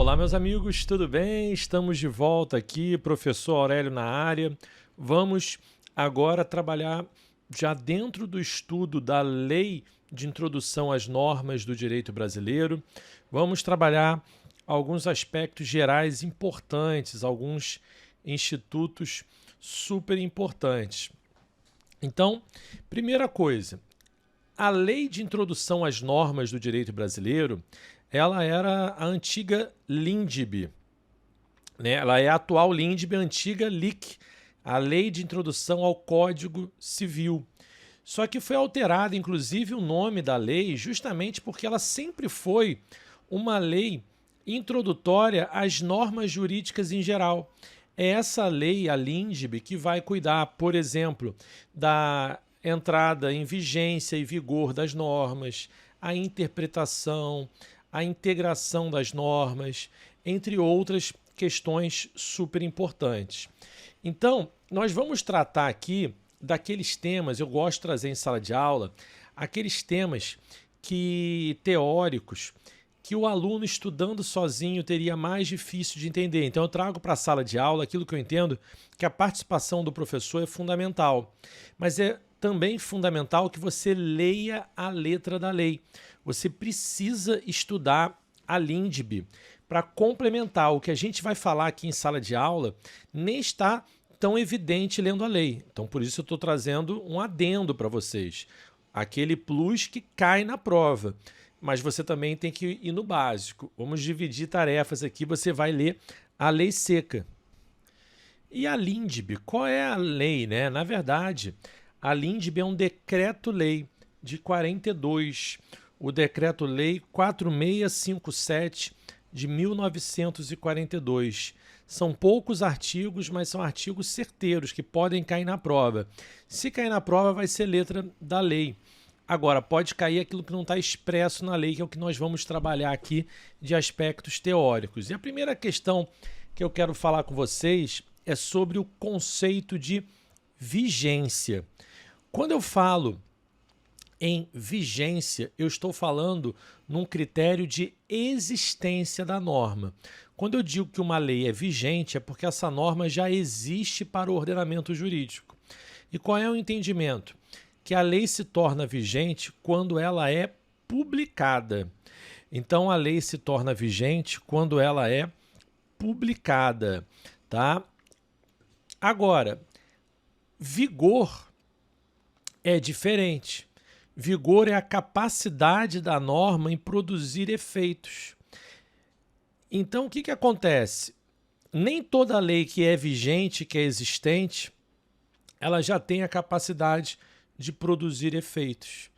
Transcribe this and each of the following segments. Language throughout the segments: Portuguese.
Olá, meus amigos, tudo bem? Estamos de volta aqui, professor Aurélio na área. Vamos agora trabalhar já dentro do estudo da Lei de Introdução às Normas do Direito Brasileiro. Vamos trabalhar alguns aspectos gerais importantes, alguns institutos super importantes. Então, primeira coisa, a Lei de Introdução às Normas do Direito Brasileiro, ela era a antiga LINDB, né? Ela é a atual LINDB, a antiga LIC, a Lei de Introdução ao Código Civil. Só que foi alterado, inclusive, o nome da lei justamente porque ela sempre foi uma lei introdutória às normas jurídicas em geral. É essa lei, a LINDB, que vai cuidar, por exemplo, da entrada em vigência e vigor das normas, a interpretação, a integração das normas, entre outras questões super importantes. Então, nós vamos tratar aqui daqueles temas, eu gosto de trazer em sala de aula, aqueles temas teóricos, que o aluno estudando sozinho teria mais difícil de entender. Então eu trago para a sala de aula aquilo que eu entendo que a participação do professor é fundamental. Mas é também fundamental que você leia a letra da lei. Você precisa estudar a LINDB para complementar o que a gente vai falar aqui em sala de aula, nem está tão evidente lendo a lei. Então por isso eu estou trazendo um adendo para vocês. Aquele plus que cai na prova. Mas você também tem que ir no básico. Vamos dividir tarefas aqui, você vai ler a lei seca. E a LINDB, qual é a lei, né? Na verdade, a LINDB é um decreto-lei de 42, o decreto-lei 4657 de 1942. São poucos artigos, mas são artigos certeiros que podem cair na prova. Se cair na prova, vai ser letra da lei. Agora, pode cair aquilo que não está expresso na lei, que é o que nós vamos trabalhar aqui de aspectos teóricos. E a primeira questão que eu quero falar com vocês é sobre o conceito de vigência. Quando eu falo em vigência, eu estou falando num critério de existência da norma. Quando eu digo que uma lei é vigente, é porque essa norma já existe para o ordenamento jurídico. E qual é o entendimento? Que a lei se torna vigente quando ela é publicada. Então, a lei se torna vigente quando ela é publicada, tá? Agora, vigor é diferente. Vigor é a capacidade da norma em produzir efeitos. Então, o que acontece? Nem toda lei que é vigente, que é existente, ela já tem a capacidade de produzir efeitos.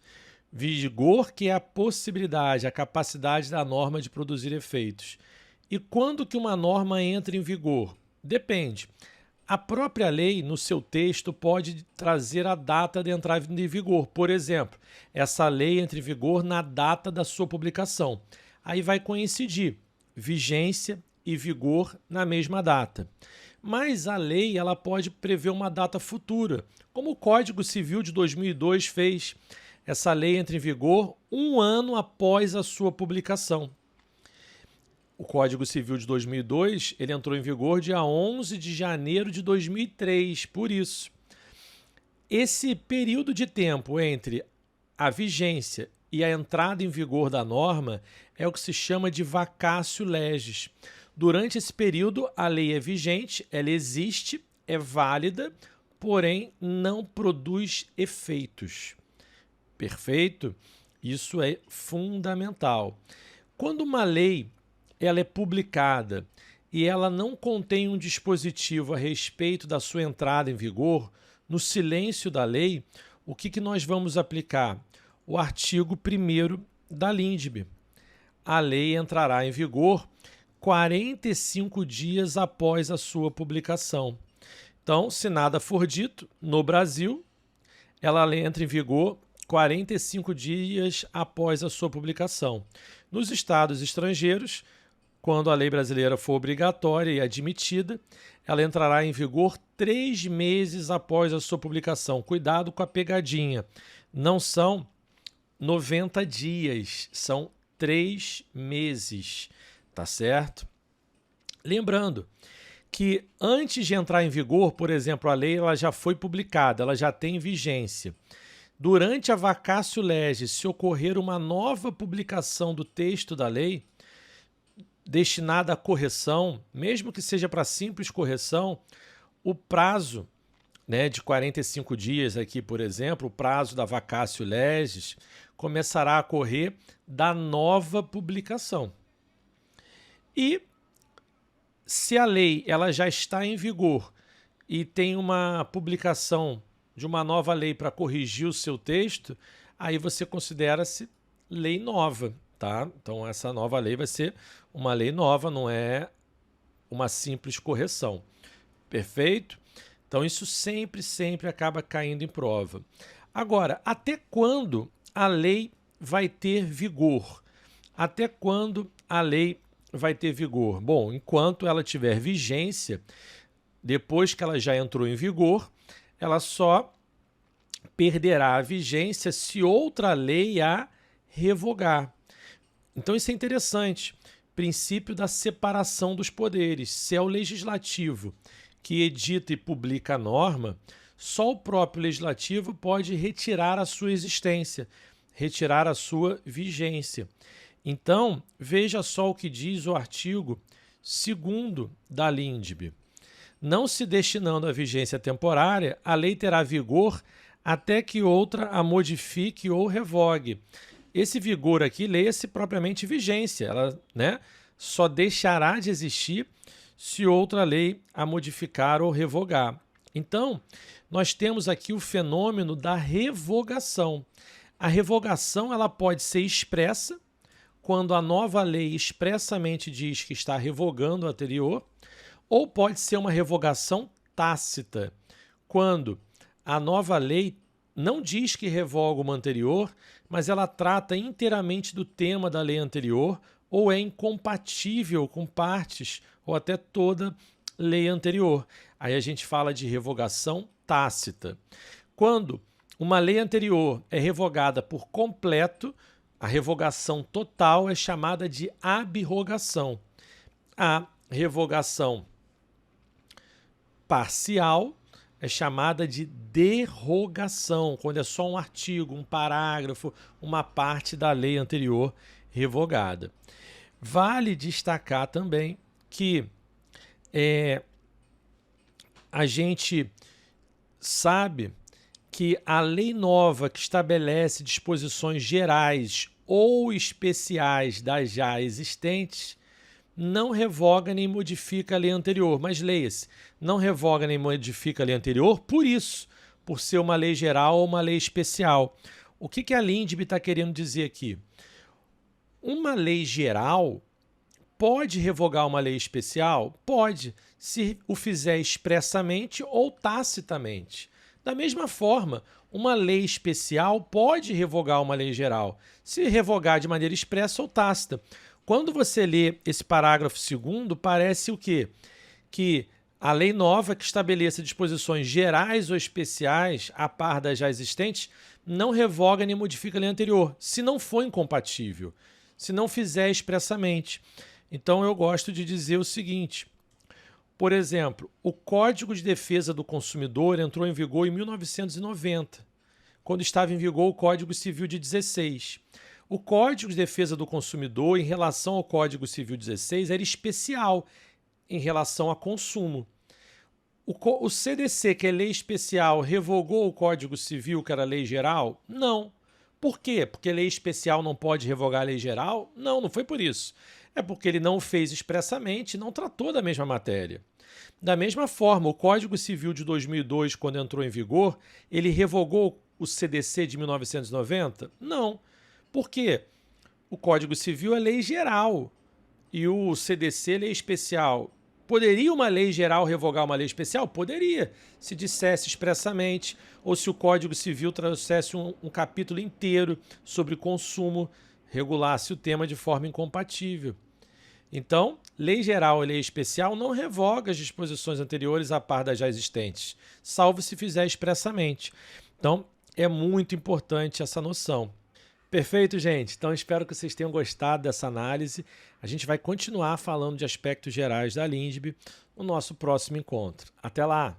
Vigor, que é a possibilidade, a capacidade da norma de produzir efeitos. E quando que uma norma entra em vigor? Depende. A própria lei, no seu texto, pode trazer a data de entrada em vigor. Por exemplo, essa lei entra em vigor na data da sua publicação. Aí vai coincidir vigência e vigor na mesma data. Mas a lei ela pode prever uma data futura, como o Código Civil de 2002 fez. Essa lei entra em vigor um ano após a sua publicação. O Código Civil de 2002 ele entrou em vigor dia 11 de janeiro de 2003, por isso. Esse período de tempo entre a vigência e a entrada em vigor da norma é o que se chama de vacatio legis. Durante esse período, a lei é vigente, ela existe, é válida, porém não produz efeitos. Perfeito? Isso é fundamental. Quando uma lei ela é publicada e ela não contém um dispositivo a respeito da sua entrada em vigor, no silêncio da lei, o que nós vamos aplicar? O artigo 1º da LINDB. A lei entrará em vigor 45 dias após a sua publicação. Então, se nada for dito, no Brasil, ela entra em vigor 45 dias após a sua publicação. Nos estados estrangeiros, quando a lei brasileira for obrigatória e admitida, ela entrará em vigor 3 meses após a sua publicação. Cuidado com a pegadinha. Não são 90 dias, são 3 meses, tá certo? Lembrando que antes de entrar em vigor, por exemplo, a lei ela já foi publicada, ela já tem vigência. Durante a vacatio legis, se ocorrer uma nova publicação do texto da lei, destinada à correção, mesmo que seja para simples correção, o prazo, né, de 45 dias aqui, por exemplo, o prazo da vacatio legis, começará a correr da nova publicação. E se a lei ela já está em vigor e tem uma publicação de uma nova lei para corrigir o seu texto, aí você considera-se lei nova, tá? Então essa nova lei vai ser uma lei nova, não é uma simples correção. Perfeito? Então isso sempre acaba caindo em prova. Agora, até quando a lei vai ter vigor? Até quando a lei vai ter vigor? Bom, enquanto ela tiver vigência, depois que ela já entrou em vigor, ela só perderá a vigência se outra lei a revogar. Então isso é interessante. Princípio da separação dos poderes. Se é o legislativo que edita e publica a norma, só o próprio legislativo pode retirar a sua existência, retirar a sua vigência. Então, veja só o que diz o artigo 2º da LINDB. Não se destinando à vigência temporária, a lei terá vigor até que outra a modifique ou revogue. Esse vigor aqui, leia-se propriamente vigência. Ela, né, só deixará de existir se outra lei a modificar ou revogar. Então, nós temos aqui o fenômeno da revogação. A revogação ela pode ser expressa, quando a nova lei expressamente diz que está revogando a anterior, ou pode ser uma revogação tácita, quando a nova lei não diz que revoga uma anterior, mas ela trata inteiramente do tema da lei anterior ou é incompatível com partes ou até toda lei anterior. Aí a gente fala de revogação tácita. Quando uma lei anterior é revogada por completo, a revogação total é chamada de abrogação. A revogação parcial é chamada de derrogação, quando é só um artigo, um parágrafo, uma parte da lei anterior revogada. Vale destacar também que a gente sabe que a lei nova que estabelece disposições gerais ou especiais das já existentes não revoga nem modifica a lei anterior. Mas leia-se, não revoga nem modifica a lei anterior por isso, por ser uma lei geral ou uma lei especial. O que a LINDB está querendo dizer aqui? Uma lei geral pode revogar uma lei especial? Pode, se o fizer expressamente ou tacitamente. Da mesma forma, uma lei especial pode revogar uma lei geral, se revogar de maneira expressa ou tácita. Quando você lê esse parágrafo 2º, parece o quê? Que a lei nova que estabeleça disposições gerais ou especiais a par das já existentes não revoga nem modifica a lei anterior, se não for incompatível, se não fizer expressamente. Então eu gosto de dizer o seguinte: por exemplo, o Código de Defesa do Consumidor entrou em vigor em 1990, quando estava em vigor o Código Civil de 16. O Código de Defesa do Consumidor, em relação ao Código Civil 16, era especial em relação a consumo. O CDC, que é lei especial, revogou o Código Civil, que era lei geral? Não. Por quê? Porque lei especial não pode revogar a lei geral? Não, não foi por isso. É porque ele não o fez expressamente e não tratou da mesma matéria. Da mesma forma, o Código Civil de 2002, quando entrou em vigor, ele revogou o CDC de 1990? Não. Por quê? O Código Civil é lei geral e o CDC é lei especial. Poderia uma lei geral revogar uma lei especial? Poderia, se dissesse expressamente, ou se o Código Civil trouxesse um capítulo inteiro sobre consumo, regulasse o tema de forma incompatível. Então, lei geral e lei especial não revoga as disposições anteriores à par das já existentes, salvo se fizer expressamente. Então, é muito importante essa noção. Perfeito, gente. Então espero que vocês tenham gostado dessa análise. A gente vai continuar falando de aspectos gerais da LINSB no nosso próximo encontro. Até lá!